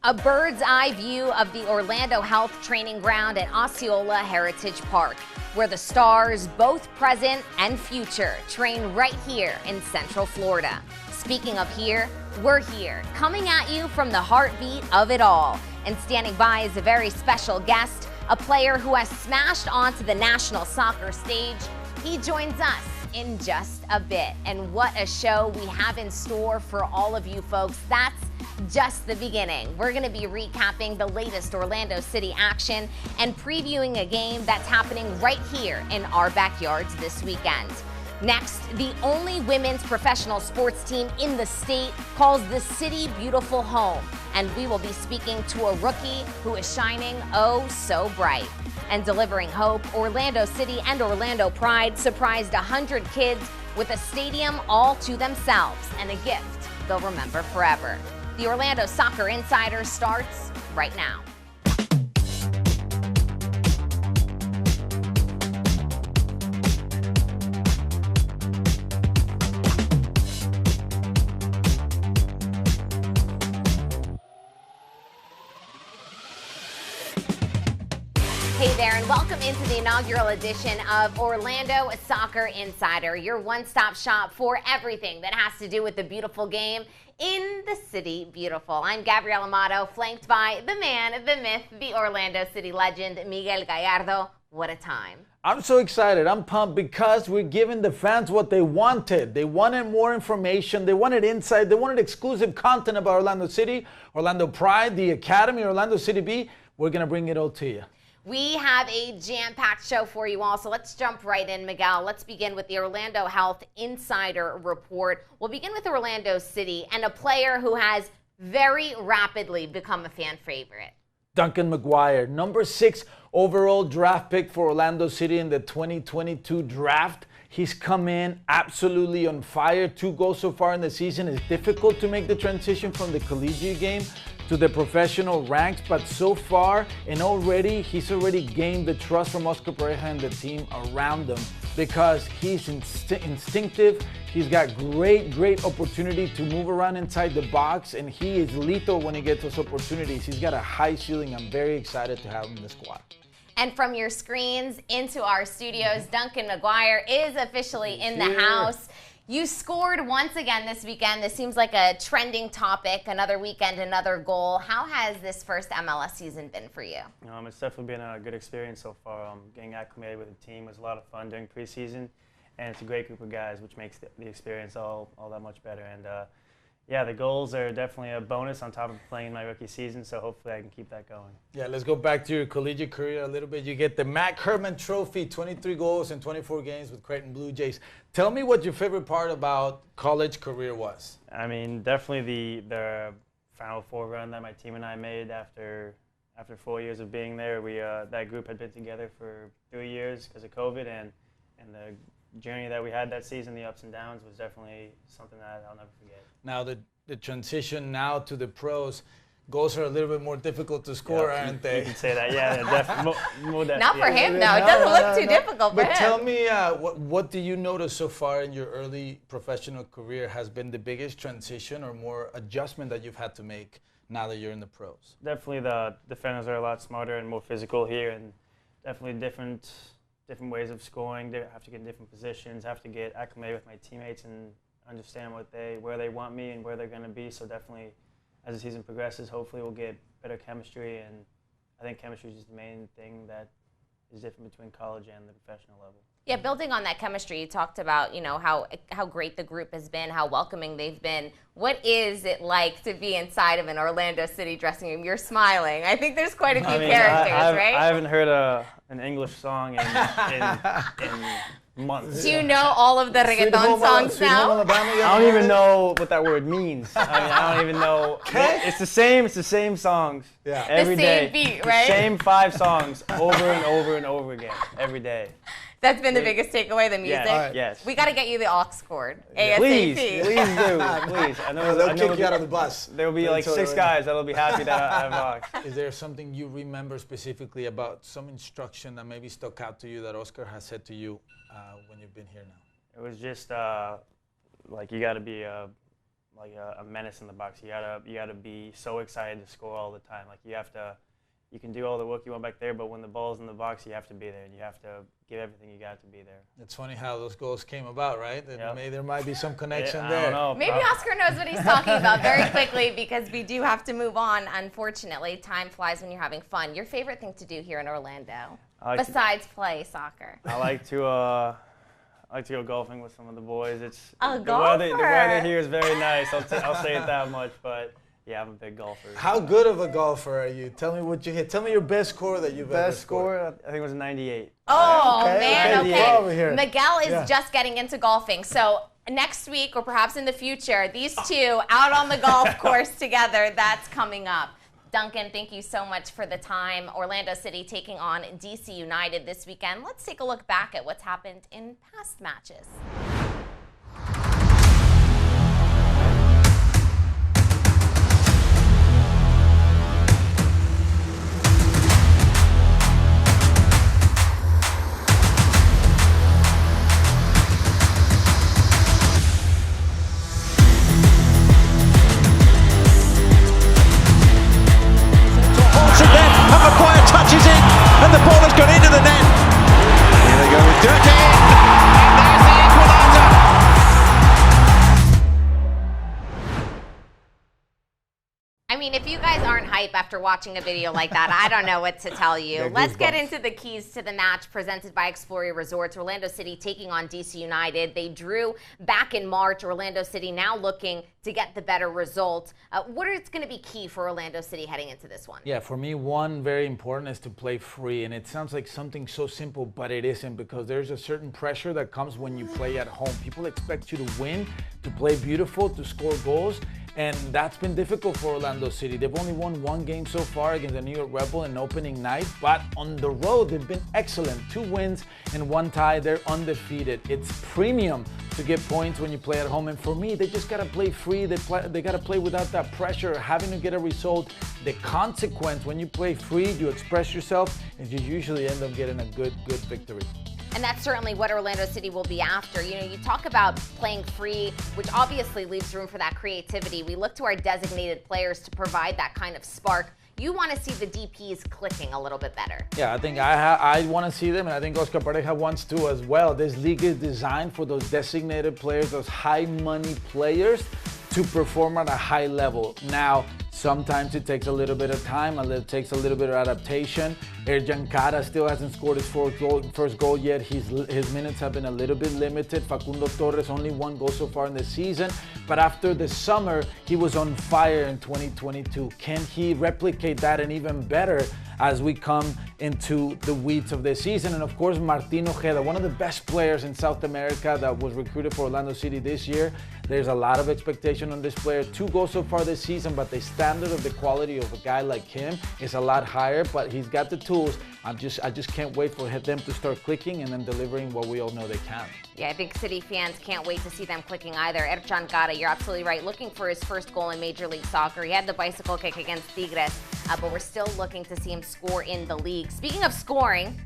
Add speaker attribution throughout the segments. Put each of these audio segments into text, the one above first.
Speaker 1: A bird's eye view of the Orlando Health Training Ground at Osceola Heritage Park, where the stars, both present and future, train right here in Central Florida. Speaking of here, we're here, coming at you from the heartbeat of it all. And standing by is a very special guest, a player who has smashed onto the national soccer stage. He joins us in just a bit. And what a show we have in store for all of you folks. That's just the beginning. We're going to be recapping the latest Orlando City action and previewing a game that's happening right here in our backyards this weekend. Next, the only women's professional sports team in the state calls the city beautiful home. And we will be speaking to a rookie who is shining oh so bright. And delivering hope, Orlando City and Orlando Pride surprised 100 kids with a stadium all to themselves and a gift they'll remember forever. The Orlando Soccer Insider starts right now. Hey there, and welcome into the inaugural edition of Orlando Soccer Insider, your one-stop shop for everything that has to do with the beautiful game in the city beautiful. I'm Gabrielle Amado, flanked by the man, the myth, the Orlando City legend, Miguel Gallardo. What a time.
Speaker 2: I'm so excited. I'm pumped because we're giving the fans what they wanted. They wanted more information. They wanted insight. They wanted exclusive content about Orlando City, Orlando Pride, the Academy, Orlando City B. We're going to bring it all to you.
Speaker 1: We have a jam-packed show for you all, so let's jump right in, Miguel. Let's begin with the Orlando Health Insider Report. We'll begin with Orlando City and a player who has very rapidly become a fan favorite.
Speaker 2: Duncan McGuire, number 6 overall draft pick for Orlando City in the 2022 draft. He's come in absolutely on fire. 2 goals so far in the season. It's difficult to make the transition from the collegiate game to the professional ranks, but so far and already, he's already gained the trust from Oscar Pareja and the team around him because he's instinctive. He's got great opportunity to move around inside the box, and he is lethal when he gets those opportunities. He's got a high ceiling. I'm very excited to have him in the squad. And
Speaker 1: from your screens into our studios, Duncan McGuire is officially in the house. You scored once again this weekend. This seems like a trending topic. Another weekend, another goal. How has this first MLS season been for you?
Speaker 3: It's definitely been a good experience so far. Getting acclimated with the team was a lot of fun during preseason, and it's a great group of guys, which makes the experience all that much better. And yeah, the goals are definitely a bonus on top of playing in my rookie season, so hopefully I can keep that going.
Speaker 2: Yeah, let's go back to your collegiate career a little bit. You get the Mac Herman Trophy, 23 goals in 24 games with Creighton Blue Jays. Tell me what your favorite part about college career was.
Speaker 3: I mean, definitely the Final Four run that my team and I made after 4 years of being there. We that group had been together for 3 years because of COVID, and the journey that we had that season, the ups and downs, was definitely something that I'll never forget.
Speaker 2: Now the transition now to the pros, goals are a little bit more difficult to score, aren't they?
Speaker 3: You can say that, yeah.
Speaker 1: Not for him, though. It doesn't look too difficult for him.
Speaker 2: But tell me, what do you notice so far in your early professional career has been the biggest transition or more adjustment that you've had to make now that you're in the pros?
Speaker 3: Definitely the defenders are a lot smarter and more physical here, and definitely different ways of scoring. They have to get in different positions, have to get acclimated with my teammates and understand where they want me and where they're going to be. So definitely, as the season progresses, hopefully we'll get better chemistry, and I think chemistry is just the main thing that is different between college and the professional level.
Speaker 1: Yeah, building on that chemistry, you talked about, how great the group has been, how welcoming they've been. What is it like to be inside of an Orlando City dressing room? You're smiling. I think there's quite a few characters, right?
Speaker 3: I haven't heard an English song in months.
Speaker 1: Do you know all of the reggaeton songs now?
Speaker 3: I don't even know what that word means. I don't even know. It's the same songs every day.
Speaker 1: The same beat, right?
Speaker 3: The same 5 songs over and over and over again every day.
Speaker 1: That's been the biggest takeaway, the music?
Speaker 3: Yes.
Speaker 1: We got to get you the aux cord, ASAP.
Speaker 3: Please do. Please.
Speaker 2: They'll kick you out of the bus.
Speaker 3: There will be like 6 guys that'll be happy that I have aux.
Speaker 2: Is there something you remember specifically about some instruction that maybe stuck out to you that Oscar has said to you when you've been here now?
Speaker 3: It was just like you got to be like a menace in the box. You gotta be so excited to score all the time. Like you can do all the work you want back there, but when the ball's in the box, you have to be there, and you have to give everything you got to be there.
Speaker 2: It's funny how those goals came about, right?
Speaker 3: Yep.
Speaker 2: There might be some connection
Speaker 3: I
Speaker 2: there.
Speaker 3: don't know.
Speaker 1: Maybe Oscar knows what he's talking about very quickly, because we do have to move on, unfortunately. Time flies when you're having fun. Your favorite thing to do here in Orlando, besides play soccer?
Speaker 3: I like to go golfing with some of the boys. The weather here is very nice. I'll say it that much, but yeah, I'm a big golfer.
Speaker 2: How good of a golfer are you? Tell me what you hit. Tell me your best score that you've ever scored.
Speaker 3: Best score, I think it was 98.
Speaker 1: Oh, man, okay.
Speaker 2: Over here.
Speaker 1: Miguel is just getting into golfing, so next week or perhaps in the future, these two out on the golf course together, that's coming up. Duncan, thank you so much for the time. Orlando City taking on DC United this weekend. Let's take a look back at what's happened in past matches.
Speaker 4: McGuire touches it, and the ball has gone into the net. Here they go with Duncan, and there's the equaliser.
Speaker 1: I mean, if you guys aren't hype after watching a video like that, I don't know what to tell you. Let's get into the keys to the match presented by Exploria Resorts. Orlando City taking on DC United. They drew back in March. Orlando City now looking to get the better result. What is going to be key for Orlando City heading into this one?
Speaker 2: Yeah, for me, one very important is to play free. And it sounds like something so simple, but it isn't, because there's a certain pressure that comes when you play at home. People expect you to win, to play beautiful, to score goals. And that's been difficult for Orlando City. They've only won one game so far against the New York Rebel in opening night, but on the road, they've been excellent. 2 wins and 1 tie. They're undefeated. It's premium to get points when you play at home. And for me, they just got to play free. They got to play without that pressure, having to get a result. The consequence, when you play free, you express yourself, and you usually end up getting a good victory.
Speaker 1: And that's certainly what Orlando City will be after. You know, you talk about playing free, which obviously leaves room for that creativity. We look to our designated players to provide that kind of spark. You want to see the DPs clicking a little bit better.
Speaker 2: Yeah, I think I want to see them, and I think Oscar Pareja wants to as well. This league is designed for those designated players, those high-money players, to perform at a high level. Now, sometimes it takes a little bit of time, it takes a little bit of adaptation. Erjan Cara still hasn't scored his first goal yet. His minutes have been a little bit limited. Facundo Torres only 1 goal so far in the season. But after the summer, he was on fire in 2022. Can he replicate that and even better as we come into the weeds of the season? And of course, Martin Ojeda, one of the best players in South America that was recruited for Orlando City this year. There's a lot of expectation on this player. 2 goals so far this season, but the standard of the quality of a guy like him is a lot higher, but he's got the tools. I just can't wait for them to start clicking and then delivering what we all know they can.
Speaker 1: Yeah, I think City fans can't wait to see them clicking either. Erjan Cara, you're absolutely right. Looking for his first goal in Major League Soccer. He had the bicycle kick against Tigres, but we're still looking to see him score in the league. Speaking of scoring,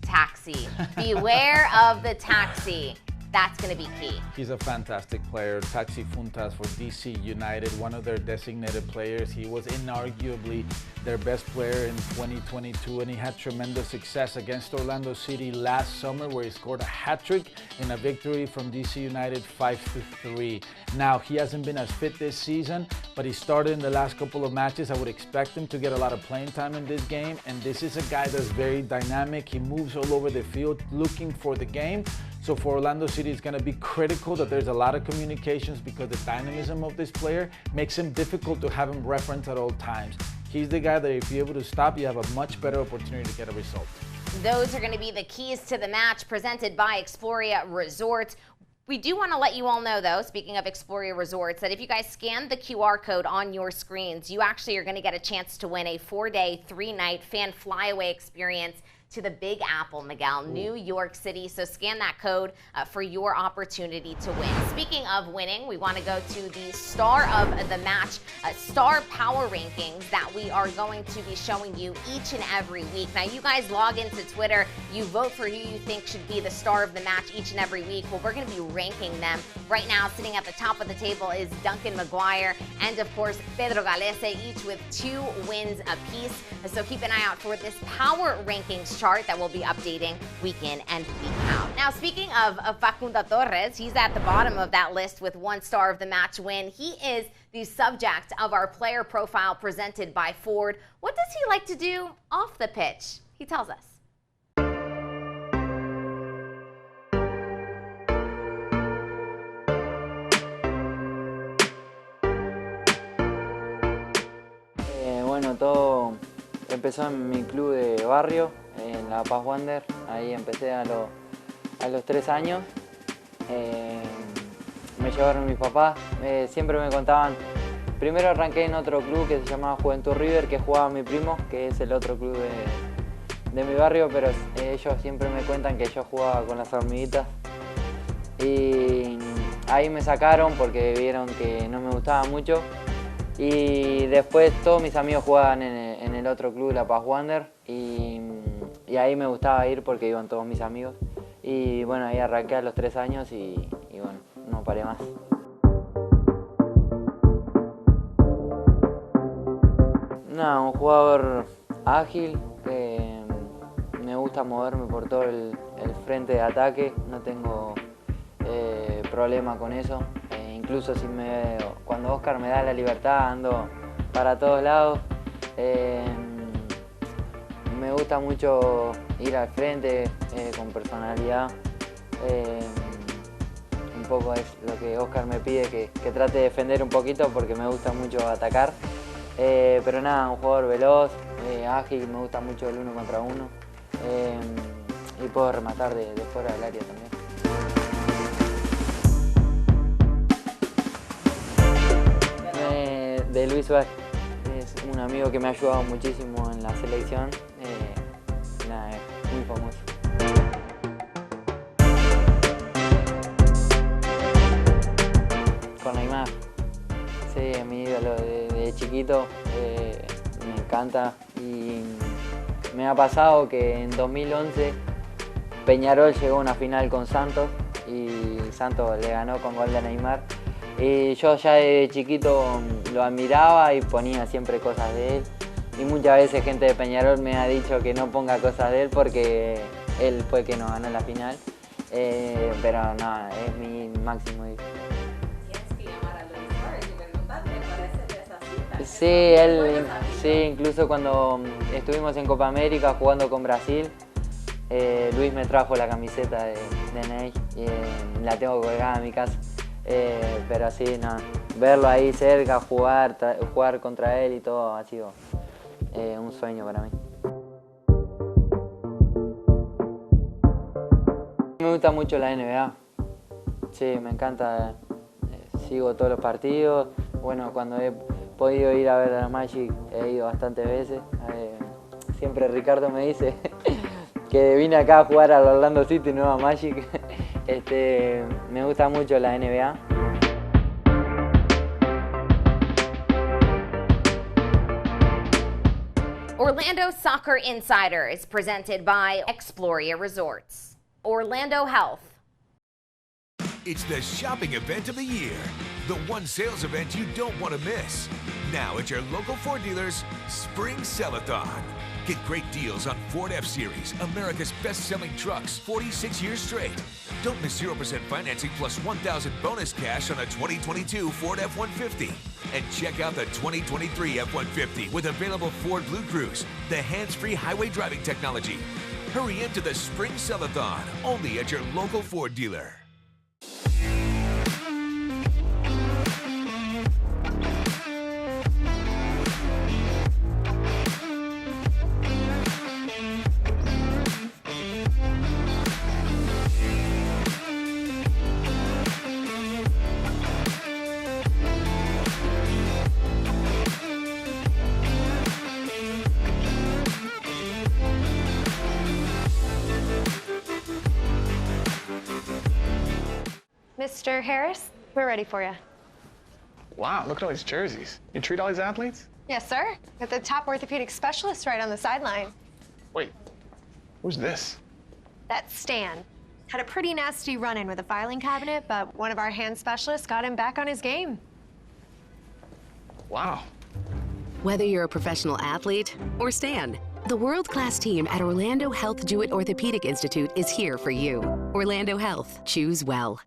Speaker 1: taxi. Beware of the taxi. That's going to be key.
Speaker 2: He's a fantastic player. Taxi Funtas for DC United, one of their designated players. He was inarguably their best player in 2022, and he had tremendous success against Orlando City last summer, where he scored a hat-trick in a victory from DC United 5-3. Now, he hasn't been as fit this season, but he started in the last couple of matches. I would expect him to get a lot of playing time in this game, and this is a guy that's very dynamic. He moves all over the field looking for the game. So for Orlando City, it's going to be critical that there's a lot of communications, because the dynamism of this player makes him difficult to have him referenced at all times. He's the guy that if you're able to stop, you have a much better opportunity to get a result.
Speaker 1: Those are going to be the keys to the match presented by Exploria Resorts. We do want to let you all know, though, speaking of Exploria Resorts, that if you guys scan the QR code on your screens, you actually are going to get a chance to win a 4-day, 3-night fan flyaway experience to the Big Apple, Miguel, New York City. So scan that code for your opportunity to win. Speaking of winning, we want to go to the star of the match, star power rankings that we are going to be showing you each and every week. Now, you guys log into Twitter, you vote for who you think should be the star of the match each and every week. Well, we're going to be ranking them. Right now, sitting at the top of the table is Duncan McGuire and, of course, Pedro Galese, each with 2 wins apiece. So keep an eye out for this power rankings chart that we'll be updating week in and week out. Now, speaking of Facundo Torres, he's at the bottom of that list with 1 star of the match win. He is the subject of our player profile presented by Ford. What does he like to do off the pitch? He tells us.
Speaker 5: Bueno, todo empezó en mi club de barrio, en La Paz Wander. Ahí empecé a los 3 años. Me llevaron mis papás, siempre me contaban. Primero arranqué en otro club que se llamaba Juventud River, que jugaba mi primo, que es el otro club de mi barrio, pero ellos siempre me cuentan que yo jugaba con las hormiguitas. Y ahí me sacaron porque vieron que no me gustaba mucho. Y después todos mis amigos jugaban en el otro club, La Paz Wander, y ahí me gustaba ir porque iban todos mis amigos. Y bueno, ahí arranqué a los 3 años y bueno, no paré más. No, un jugador ágil, que me gusta moverme por todo el frente de ataque, no tengo problema con eso. Incluso cuando Oscar me da la libertad ando para todos lados. Me gusta mucho ir al frente con personalidad. Un poco es lo que Oscar me pide, que trate de defender un poquito porque me gusta mucho atacar. Pero nada, un jugador veloz, ágil, me gusta mucho el 1 contra 1. Y puedo rematar de fuera del área también. De Luis Suárez, es un amigo que me ha ayudado muchísimo en la selección, nada, es muy famoso. Con Neymar, sí, es mi ídolo de chiquito, me encanta y me ha pasado que en 2011 Peñarol llegó a una final con Santos y Santos le ganó con gol de Neymar. Y yo ya de chiquito lo admiraba y ponía siempre cosas de él. Y muchas veces gente de Peñarol me ha dicho que no ponga cosas de él porque él fue que nos ganó la final. Pero nada, es mi máximo ídolo.
Speaker 6: Tienes que llamar a Luis Suárez y preguntarle para hacerle esa cita.
Speaker 5: Sí, incluso cuando estuvimos en Copa América jugando con Brasil, Luis me trajo la camiseta de Ney y la tengo colgada en mi casa. Pero sí, no, verlo ahí cerca, jugar contra él y todo ha sido un sueño para mí. Me gusta mucho la NBA, sí, me encanta, sigo todos los partidos. Bueno, cuando he podido ir a ver a la Magic he ido bastantes veces. Siempre Ricardo me dice que vine acá a jugar al Orlando City, no a Magic. Me gusta mucho la NBA.
Speaker 1: Orlando Soccer Insider is presented by Exploria Resorts. Orlando Health.
Speaker 7: It's the shopping event of the year. The one sales event you don't want to miss. Now at your local Ford dealers, Spring Sell-a-thon. Get great deals on Ford F-Series, America's best-selling trucks, 46 years straight. Don't miss 0% financing plus $1,000 bonus cash on a 2022 Ford F-150. And check out the 2023 F-150 with available Ford Blue Cruise, the hands-free highway driving technology. Hurry into the Spring Sell-a-thon, only at your local Ford dealer.
Speaker 8: Mr. Harris, we're ready for you.
Speaker 9: Wow, look at all these jerseys. You treat all these athletes?
Speaker 8: Yes, sir. Got the top orthopedic specialist right on the sideline.
Speaker 9: Wait, who's this?
Speaker 8: That's Stan. Had a pretty nasty run-in with a filing cabinet, but one of our hand specialists got him back on his game.
Speaker 9: Wow.
Speaker 10: Whether you're a professional athlete or Stan, the world-class team at Orlando Health Jewett Orthopedic Institute is here for you. Orlando Health. Choose well.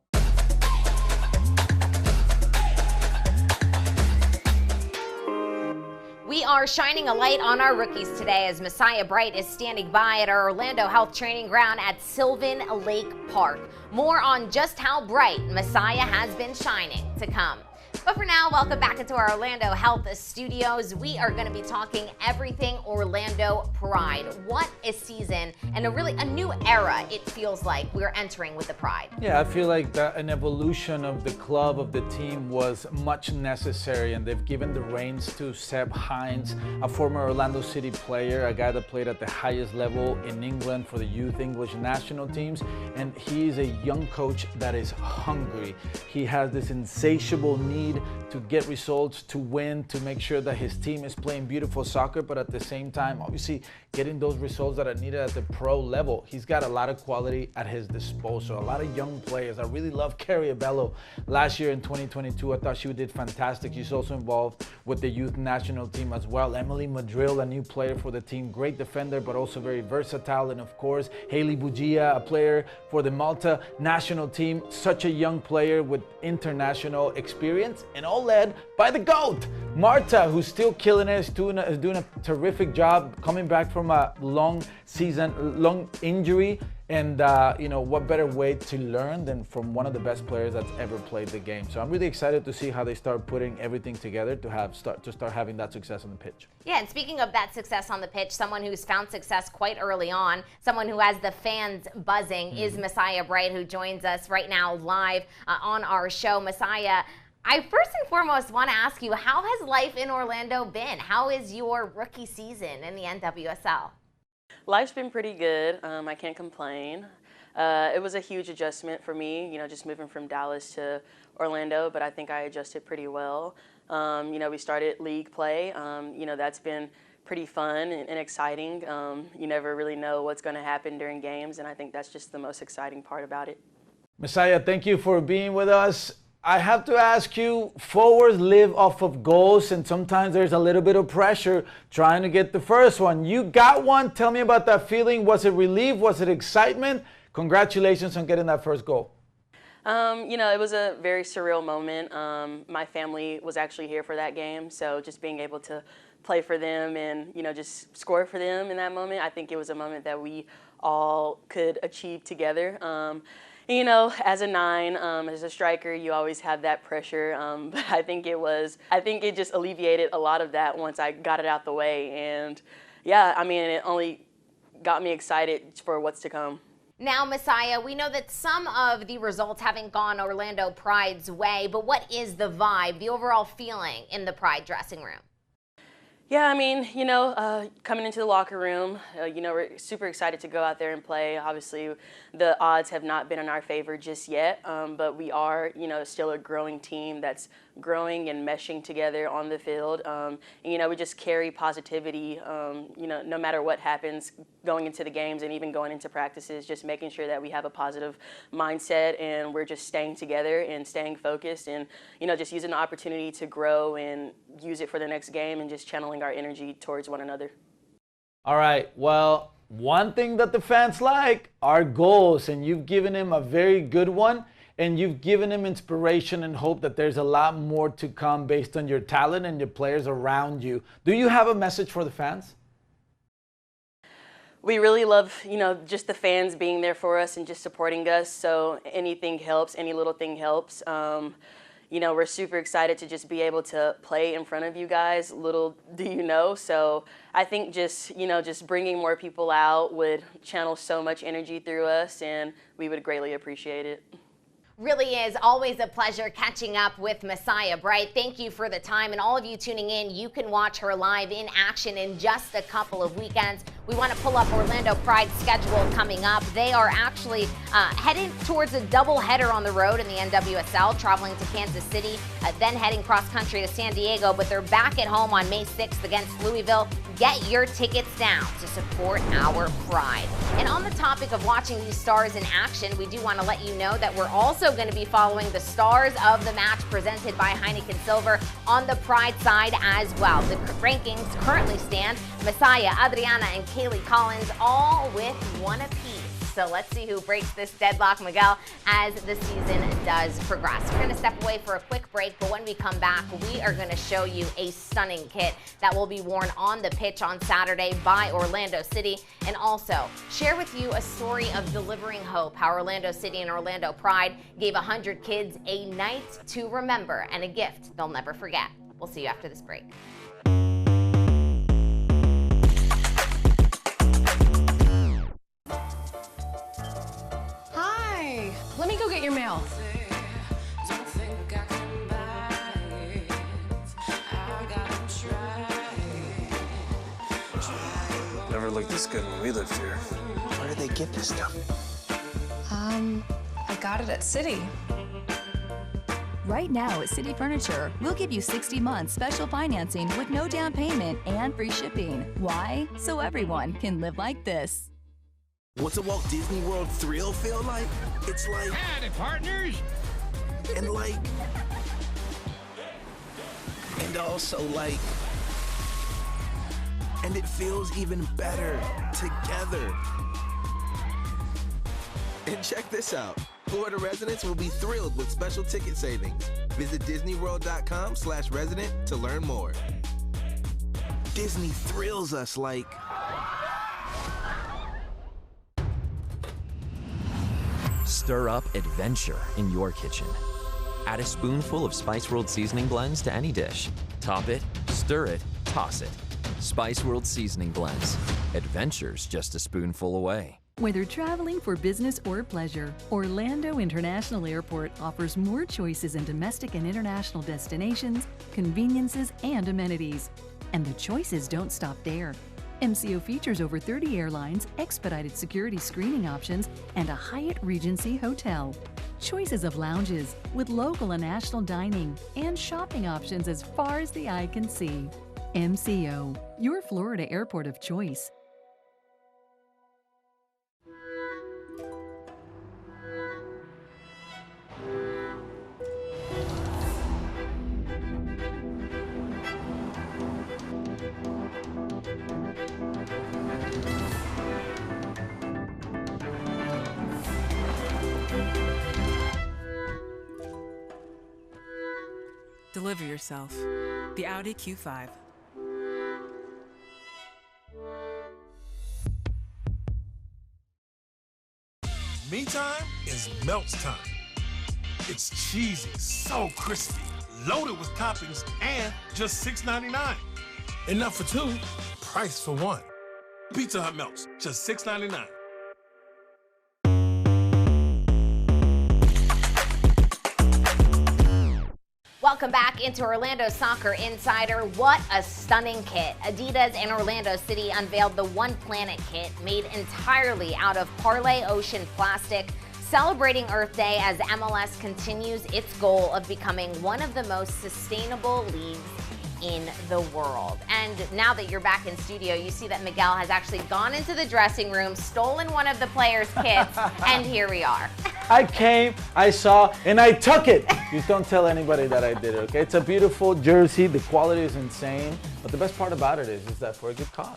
Speaker 1: We are shining a light on our rookies today as Messiah Bright is standing by at our Orlando Health training ground at Sylvan Lake Park. More on just how bright Messiah has been shining to come. But for now, welcome back into our Orlando Health studios. We are going to be talking everything Orlando Pride. What a season and a new era it feels like we're entering with the Pride.
Speaker 2: Yeah, I feel like an evolution of the club, of the team was much necessary, and they've given the reins to Seb Hines, a former Orlando City player, a guy that played at the highest level in England for the youth English national teams, and he's a young coach that is hungry. He has this insatiable need to get results, to win, to make sure that his team is playing beautiful soccer, but at the same time, obviously, getting those results that are needed at the pro level. He's got a lot of quality at his disposal, a lot of young players. I really love Gabrielle. Last year in 2022, I thought she did fantastic. She's also involved with the youth national team as well. Emily Madril, a new player for the team, great defender, but also very versatile. And of course, Haley Bugia, a player for the Malta national team, such a young player with international experience, and all led by the GOAT, Marta, who's still killing it, is doing a terrific job coming back from a long injury. And what better way to learn than from one of the best players that's ever played the game. So I'm really excited to see how they start putting everything together to start having that success on the pitch.
Speaker 1: Yeah, and speaking of that success on the pitch, someone who's found success quite early on, someone who has the fans buzzing is Messiah Bright, who joins us right now live on our show. Messiah, I first and foremost want to ask you, how has life in Orlando been? How is your rookie season in the NWSL?
Speaker 11: Life's been pretty good. I can't complain. It was a huge adjustment for me, just moving from Dallas to Orlando, but I think I adjusted pretty well. We started league play. That's been pretty fun and exciting. You never really know what's going to happen during games, and I think that's just the most exciting part about it.
Speaker 2: Messiah, thank you for being with us. I have to ask you, forwards live off of goals, and sometimes there's a little bit of pressure trying to get the first one. You got one. Tell me about that feeling. Was it relief? Was it excitement? Congratulations on getting that first goal.
Speaker 11: It was a very surreal moment. My family was actually here for that game, so just being able to play for them and, just score for them in that moment, I think it was a moment that we all could achieve together. As a 9, as a striker, you always have that pressure, but I think it just alleviated a lot of that once I got it out the way, and yeah, it only got me excited for what's to come.
Speaker 1: Now, Messiah, we know that some of the results haven't gone Orlando Pride's way, but what is the vibe, the overall feeling in the Pride dressing room?
Speaker 11: Yeah, coming into the locker room, we're super excited to go out there and play. Obviously, the odds have not been in our favor just yet, but we are, still a growing team that's growing and meshing together on the field. We just carry positivity, no matter what happens going into the games and even going into practices, just making sure that we have a positive mindset and we're just staying together and staying focused and, just using the opportunity to grow and use it for the next game and just channeling our energy towards one another.
Speaker 2: All right, well, one thing that the fans like are goals, and you've given him a very good one, and you've given him inspiration and hope that there's a lot more to come based on your talent and your players around you. Do you have a message for the fans?
Speaker 11: We really love, just the fans being there for us and just supporting us, so anything helps, any little thing helps. We're super excited to just be able to play in front of you guys, little do you know. So I think just bringing more people out would channel so much energy through us, and we would greatly appreciate it.
Speaker 1: Really is always a pleasure catching up with Messiah Bright. Thank you for the time, and all of you tuning in, you can watch her live in action in just a couple of weekends. We want to pull up Orlando Pride's schedule coming up. They are actually heading towards a doubleheader on the road in the NWSL, traveling to Kansas City, then heading cross country to San Diego, but they're back at home on May 6th against Louisville. Get your tickets down to support our Pride. And on the topic of watching these stars in action, we do want to let you know that we're also going to be following the stars of the match presented by Heineken Silver on the Pride side as well. The rankings currently stand Messiah, Adriana, and Kaylee Collins all with one apiece. So let's see who breaks this deadlock, Miguel, as the season does progress. We're going to step away for a quick break, but when we come back, we are going to show you a stunning kit that will be worn on the pitch on Saturday by Orlando City, and also share with you a story of delivering hope, how Orlando City and Orlando Pride gave 100 kids a night to remember and a gift they'll never forget. We'll see you after this break.
Speaker 12: Let me go get your mail.
Speaker 13: Never looked this good when we lived here. Where did they get this stuff?
Speaker 12: I got it at City.
Speaker 14: Right now at City Furniture, we'll give you 60 months special financing with no down payment and free shipping. Why? So everyone can live like this.
Speaker 15: What's a Walt Disney World thrill feel like? It's like...
Speaker 16: Howdy, partners!
Speaker 15: And like... And also like... And it feels even better together. And check this out. Florida residents will be thrilled with special ticket savings. Visit DisneyWorld.com/resident to learn more. Disney thrills us like...
Speaker 17: Stir up adventure in your kitchen. Add a spoonful of Spice World seasoning blends to any dish. Top it, stir it, toss it. Spice World seasoning blends. Adventure's just a spoonful away.
Speaker 18: Whether traveling for business or pleasure, Orlando International Airport offers more choices in domestic and international destinations, conveniences, and amenities. And the choices don't stop there. MCO features over 30 airlines, expedited security screening options, and a Hyatt Regency hotel. Choices of lounges with local and national dining and shopping options as far as the eye can see. MCO, your Florida airport of choice.
Speaker 19: Deliver yourself. The Audi Q5.
Speaker 20: Me time is Melts time. It's cheesy, so crispy, loaded with toppings, and just $6.99. Enough for two, price for one. Pizza Hut Melts, just $6.99.
Speaker 1: Welcome back into Orlando Soccer Insider. What a stunning kit. Adidas and Orlando City unveiled the One Planet kit made entirely out of Parley Ocean plastic, celebrating Earth Day as MLS continues its goal of becoming one of the most sustainable leagues in the world. And now that you're back in studio, you see that Miguel has actually gone into the dressing room, stolen one of the players' kits, and here we are.
Speaker 2: I came, I saw, and I took it. Just don't tell anybody that I did it, okay? It's a beautiful jersey. The quality is insane. But the best part about it is that for a good cause.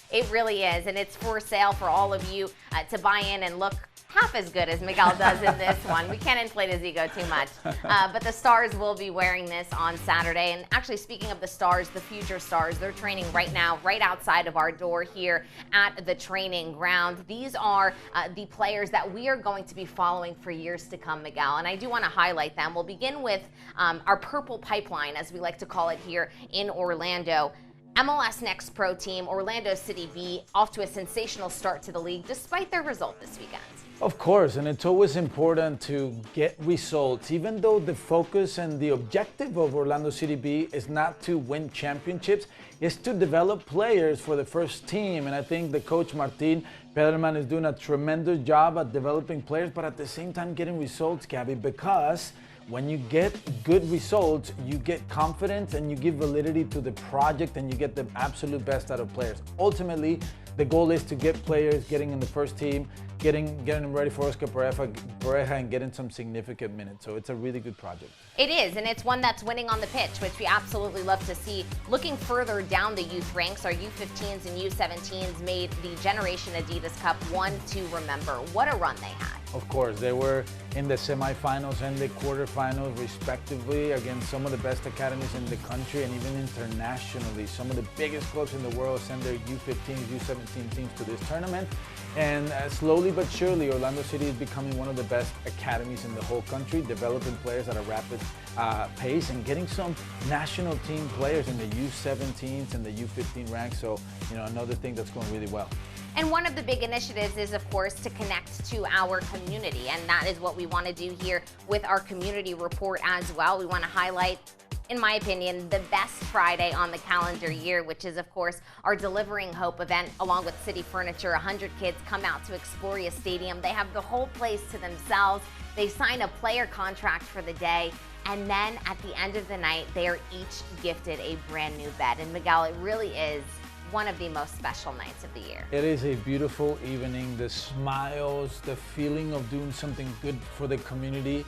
Speaker 1: It really is, and it's for sale for all of you to buy in and look half as good as Miguel does in this one. We can't inflate his ego too much. But the Stars will be wearing this on Saturday. And actually, speaking of the Stars, the future Stars, they're training right now, right outside of our door here at the training ground. These are the players that we are going to be following for years to come, Miguel. And I do want to highlight them. We'll begin with our purple pipeline, as we like to call it here in Orlando. MLS Next Pro team, Orlando City B, off to a sensational start to the league despite their result this weekend.
Speaker 2: Of course, and it's always important to get results, even though the focus and the objective of Orlando City B is not to win championships, it's to develop players for the first team. And I think the coach Martin Peterman is doing a tremendous job at developing players, but at the same time getting results, Gabby, because when you get good results, you get confidence and you give validity to the project and you get the absolute best out of players. Ultimately, the goal is to get players getting in the first team, getting them ready for Oscar Pareja and getting some significant minutes. So it's a really good project.
Speaker 1: It is, and it's one that's winning on the pitch, which we absolutely love to see. Looking further down the youth ranks, our U15s and U17s made the Generation Adidas Cup one to remember. What a run they had.
Speaker 2: Of course, they were in the semifinals and the quarterfinals respectively against some of the best academies in the country and even internationally. Some of the biggest clubs in the world send their U15s, U17 teams to this tournament. And slowly but surely, Orlando City is becoming one of the best academies in the whole country, developing players at a rapid pace and getting some national team players in the U17s and the U15 ranks. So, another thing that's going really well.
Speaker 1: And one of the big initiatives is, of course, to connect to our community. And that is what we want to do here with our community report as well. We want to highlight, in my opinion, the best Friday on the calendar year, which is, of course, our Delivering Hope event along with City Furniture. 100 kids come out to Exploria Stadium. They have the whole place to themselves. They sign a player contract for the day. And then at the end of the night, they are each gifted a brand new bed. And Miguel, it really is one of the most special nights of the year.
Speaker 2: It is a beautiful evening, the smiles, the feeling of doing something good for the community.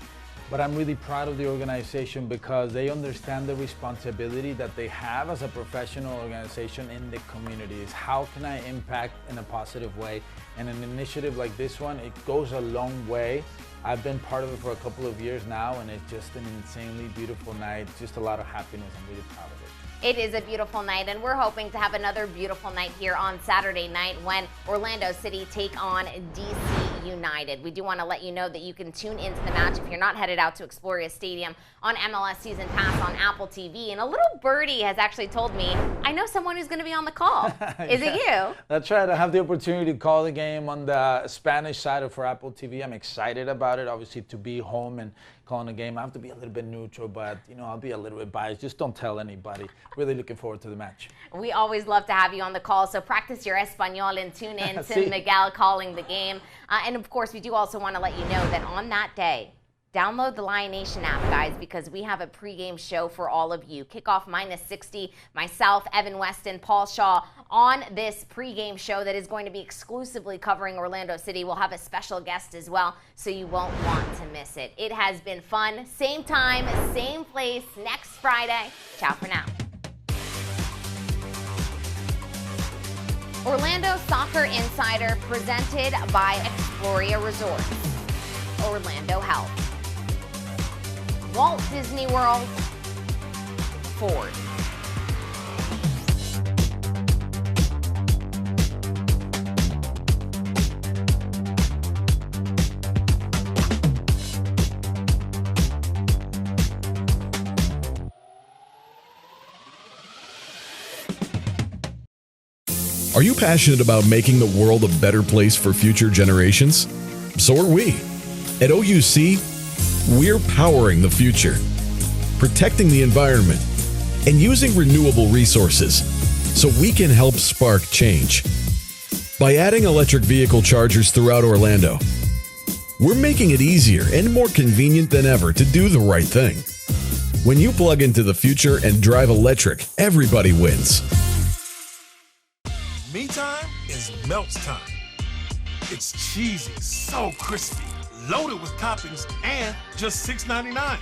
Speaker 2: But I'm really proud of the organization because they understand the responsibility that they have as a professional organization in the communities. How can I impact in a positive way? And an initiative like this one, it goes a long way. I've been part of it for a couple of years now, and it's just an insanely beautiful night, just a lot of happiness. I'm really proud of it.
Speaker 1: It is a beautiful night, and we're hoping to have another beautiful night here on Saturday night when Orlando City take on DC United. We do want to let you know that you can tune into the match if you're not headed out to Exploria Stadium on MLS Season Pass on Apple TV. And a little birdie has actually told me, I know someone who's going to be on the call. Is it you?
Speaker 2: That's right. I have the opportunity to call the game on the Spanish side for Apple TV. I'm excited about it, obviously, to be home and calling the game. I have to be a little bit neutral, but I'll be a little bit biased. Just don't tell anybody. Really looking forward to the match.
Speaker 1: We always love to have you on the call, so practice your Espanol and tune in to Miguel calling the game. And of course, we do also want to let you know that on that day, download the Lion Nation app, guys, because we have a pregame show for all of you. Kickoff -60, myself, Evan Weston, Paul Shaw on this pregame show that is going to be exclusively covering Orlando City. We'll have a special guest as well, so you won't want to miss it. It has been fun. Same time, same place, next Friday. Ciao for now. Orlando Soccer Insider presented by Exploria Resorts, Orlando Health, Walt Disney World, Ford.
Speaker 16: Are you passionate about making the world a better place for future generations? So are we. At OUC, we're powering the future, protecting the environment, and using renewable resources so we can help spark change. By adding electric vehicle chargers throughout Orlando, we're making it easier and more convenient than ever to do the right thing. When you plug into the future and drive electric, everybody wins.
Speaker 20: Me time is Melts time. It's cheesy, so crispy, loaded with toppings, and just $6.99.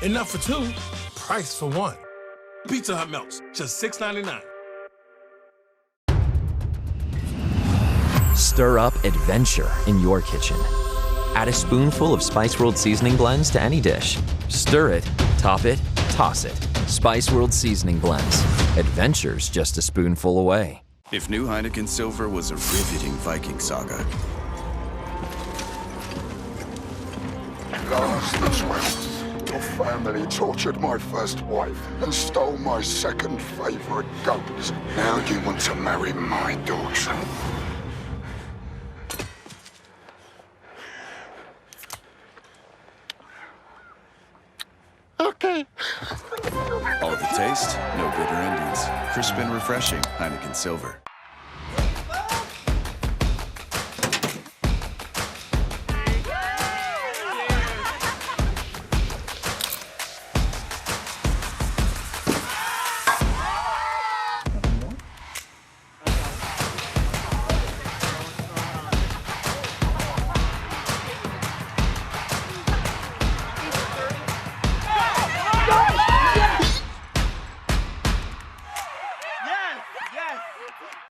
Speaker 20: Enough for two, price for one. Pizza Hut Melts, just $6.99.
Speaker 17: Stir up adventure in your kitchen. Add a spoonful of Spice World seasoning blends to any dish. Stir it, top it, toss it. Spice World seasoning blends. Adventure's just a spoonful away.
Speaker 21: If new Heineken Silver was a riveting Viking saga.
Speaker 22: Last the 12th, your family tortured my first wife and stole my second favorite goat. Now you want to marry my daughter.
Speaker 21: Crisp and refreshing Heineken Silver.